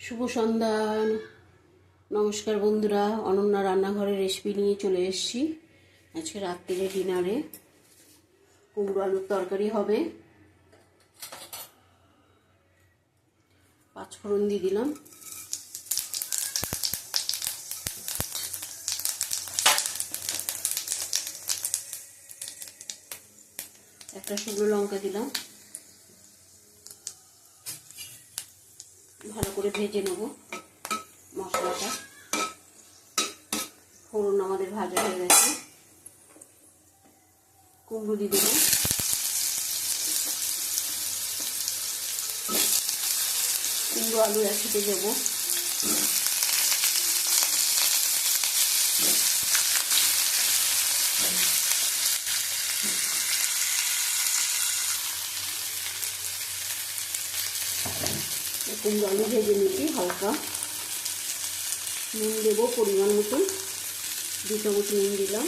শুভ সন্ধ্যা। নমস্কার বন্ধুরা, অনন্যা রান্নাঘরের রেসিপি নিয়ে চলে এসেছি। আজকে রাত্রিরে ডিনারে কুমড়ো আলুর তরকারি হবে। পাঁচফোড়ন দিয়ে দিলাম, একটা শুকনো লঙ্কা দিলাম, ভালো করে ভেজে নেব মশলাটা। ফোড়ন আমাদের ভাজা হয়ে গেছে, কুমড়ো দিয়ে দেবো, কুমড়ো আলু একসাথে দেবো। কুমড়ো আলু ভেজে নিচ্ছি, হালকা নুন দেবো পরিমাণ মতন, 2 চামচ নুন দিলাম,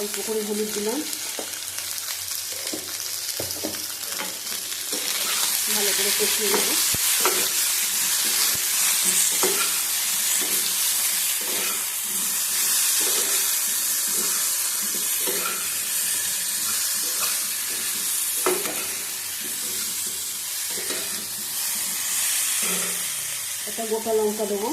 অল্প করে হলুদ দিলাম, ভালো করে কষিয়ে নেব। একটা গোটা লঙ্কা দেবো,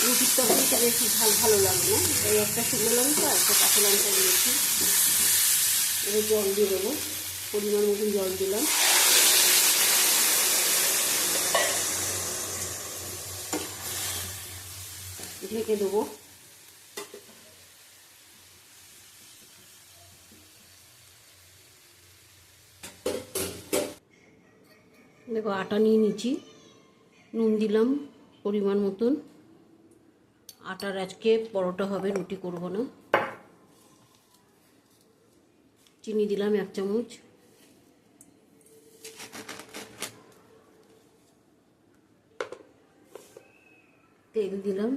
রুটির তরকারিটা বেশি ভালো লাগে না, এই একটা শুকনো লঙ্কা একটা কাঁচা লঙ্কা দিয়েছি। এবার জল দিয়ে দেবো, পরিমাণ মতন জল দিলাম, ঢেকে দেবো। দেখো আটা নিয়ে নিচ্ছি, নুন দিলাম পরিমাণ মতন। আটার আজকে পরোটা হবে, রুটি করব না। চিনি দিলাম 1 চামচ, তেল দিলাম,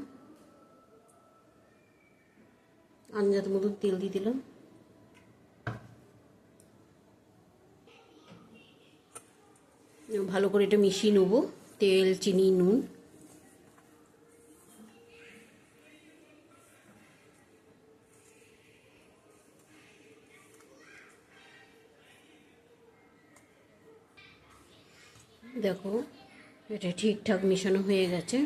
আন্দাজ মতো তেল দিয়ে দিলাম, ভালো করে এটা মিশিয়ে নেবো, তেল চিনি নুন। দেখো এটা ঠিকঠাক মেশানো হয়ে গেছে।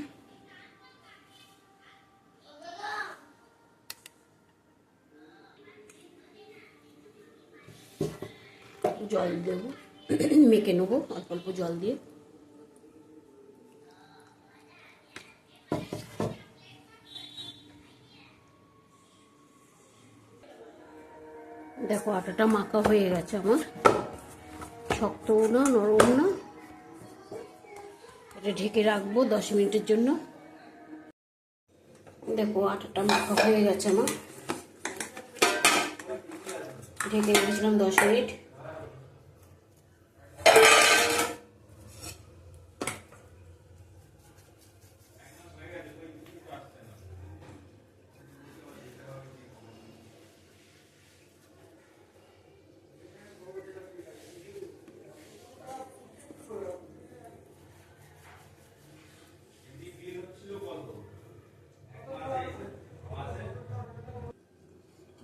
জল দেবো, মেখে নেবো অল্প অল্প জল দিয়ে। দেখো আটাটা মাখা হয়ে গেছে আমার, শক্তও না নরম না। এটা ঢেকে রাখবো 10 মিনিটের জন্য। দেখো আটাটা মাখা হয়ে গেছে আমার, ঢেকে রেখেছিলাম 10 মিনিট।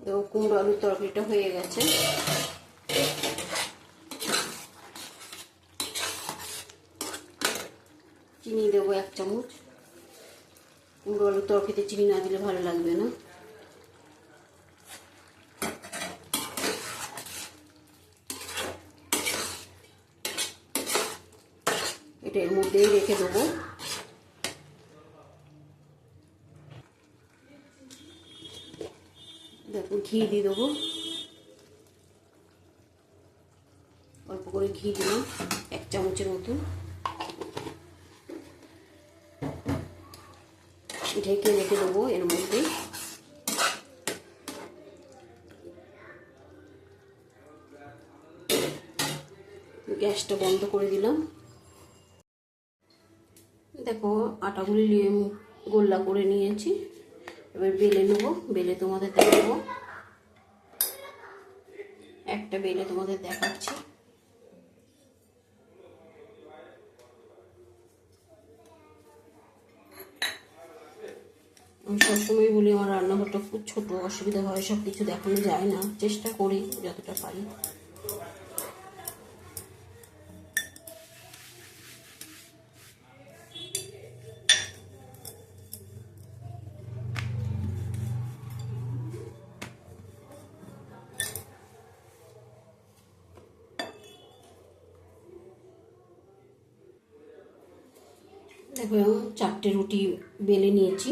দেখো কুমড়ো আলুর তরকারিটা হয়ে গেছে। চিনি দেবো 1 চামচ, কুমড়ো আলুর তরকারিতে চিনি না দিলে ভালো লাগবে না। এটা এর মধ্যেই রেখে দেবো। দেখো ঘি দিয়ে দেবো, অল্প করে ঘি দিলাম 1 চামচের মতো, ঢেকে রেখে দেবো। এর মধ্যে গ্যাসটা বন্ধ করে দিলাম। দেখো আটাগুলি গোল্লা করে নিয়েছি, এবার বেলে নেবো, বেলে তোমাদের দেখাবো। একটা বেলে তোমাদের দেখাচ্ছি। আমি সবসময় বলি আমার রান্নাঘরটা খুব ছোট, অসুবিধা হয়, সব কিছু দেখানো যায় না, চেষ্টা করি যতটা পারি। দেখো 4টে রুটি বেলে নিয়েছি।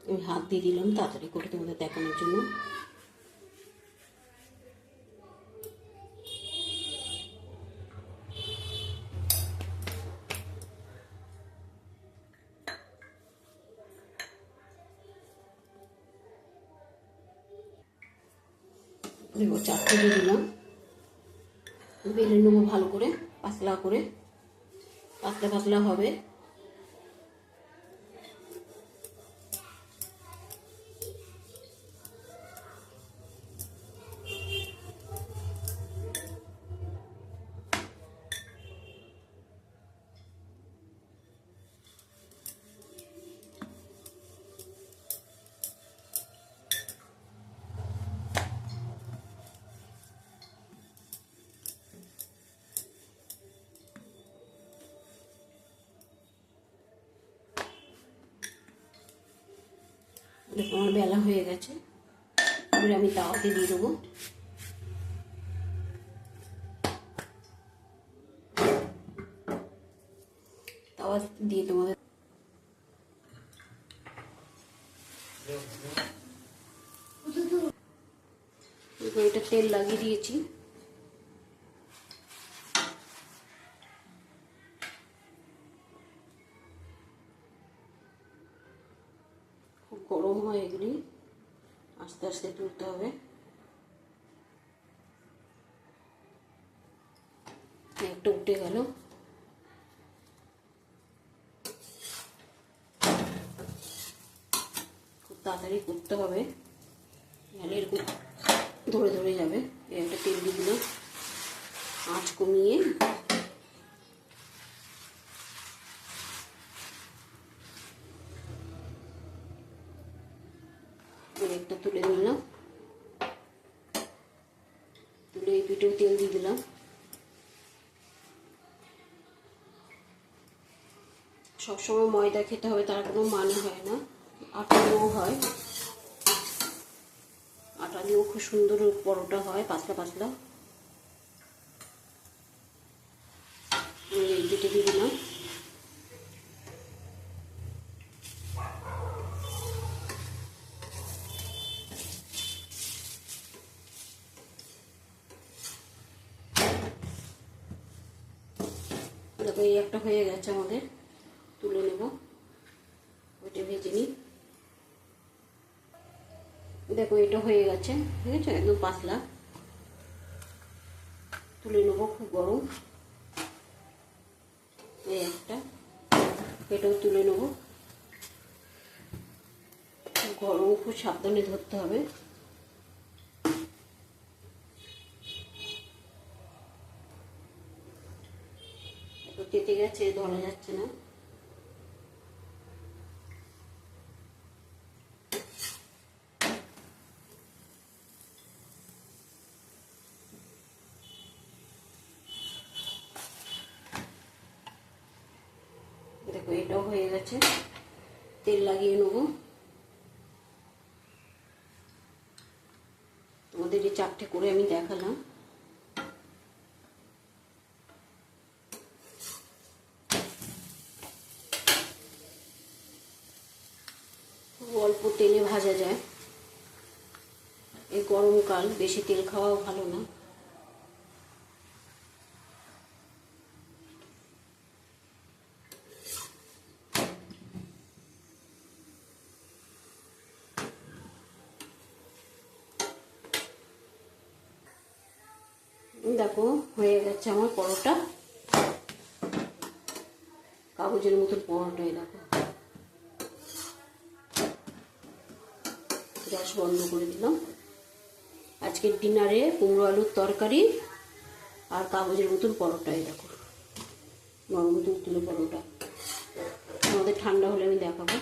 আমি হাত দিয়ে দিলাম তাড়াতাড়ি করে তোমাদের দেখানোর জন্য। দেখো 4টে দিয়ে দিলাম, বেলে নেবো ভালো করে, পাতলা করে, পাতলা পাতলা হবে। দেখো আমার বেলা হয়ে গেছে, এবার আমি তাওয়াতে দিয়ে দেবো। তাওয়া দিয়ে তোমাদের এটা তেল লাগিয়ে দিয়েছি। খুব গরম হয় এগুলি, আস্তে আস্তে তুলতে হবে। একটা উঠে গেল, খুব তাড়াতাড়ি করতে হবে, নাহলে এরকম ধরে ধরে যাবে। একটা তেল দিয়ে দিলাম, আঁচ কমিয়ে। একটা তুলে নিলাম, তুলে এই পিঠেও তেল দিয়ে দিলাম। সবসময় ময়দা খেতে হবে তার কোনো মানে হয় না, আটা দিয়েও হয়, আটা দিয়েও খুব সুন্দর পরোটা হয়, পাতলা পাতলা। এই পিঠে দিয়ে দিলাম। দেখো এই একটা হয়ে গেছে আমাদের, তুলে নেব, ওইটা ভেজে নিই। দেখো এটা হয়ে গেছে, ঠিক আছে, একদম পাতলা, তুলে নেব। খুব গরম, এই একটা, এটাও তুলে নেব। গরম, খুব সাবধানে ধরতে হবে। কেটে গেছে, ধরা যাচ্ছে না। দেখো এটাও হয়ে গেছে, তেল লাগিয়ে নেব। তোমাদের এই 4টে করে আমি দেখালাম। অল্প তেলে ভাজা যায়, এই গরমকাল বেশি তেল খাওয়াও ভালো না। দেখো হয়ে গেছে আমার পরোটা, কাগজের মতন পরোটাই। দেখো গ্যাস বন্ধ করে দিলাম। আজকের ডিনারে কুমড়ো আলুর তরকারি আর কাগজের মতন পরোটাই। দেখো নরম তুলতুলে পরোটা। আমাদের ঠান্ডা হলে আমি দেখাবো।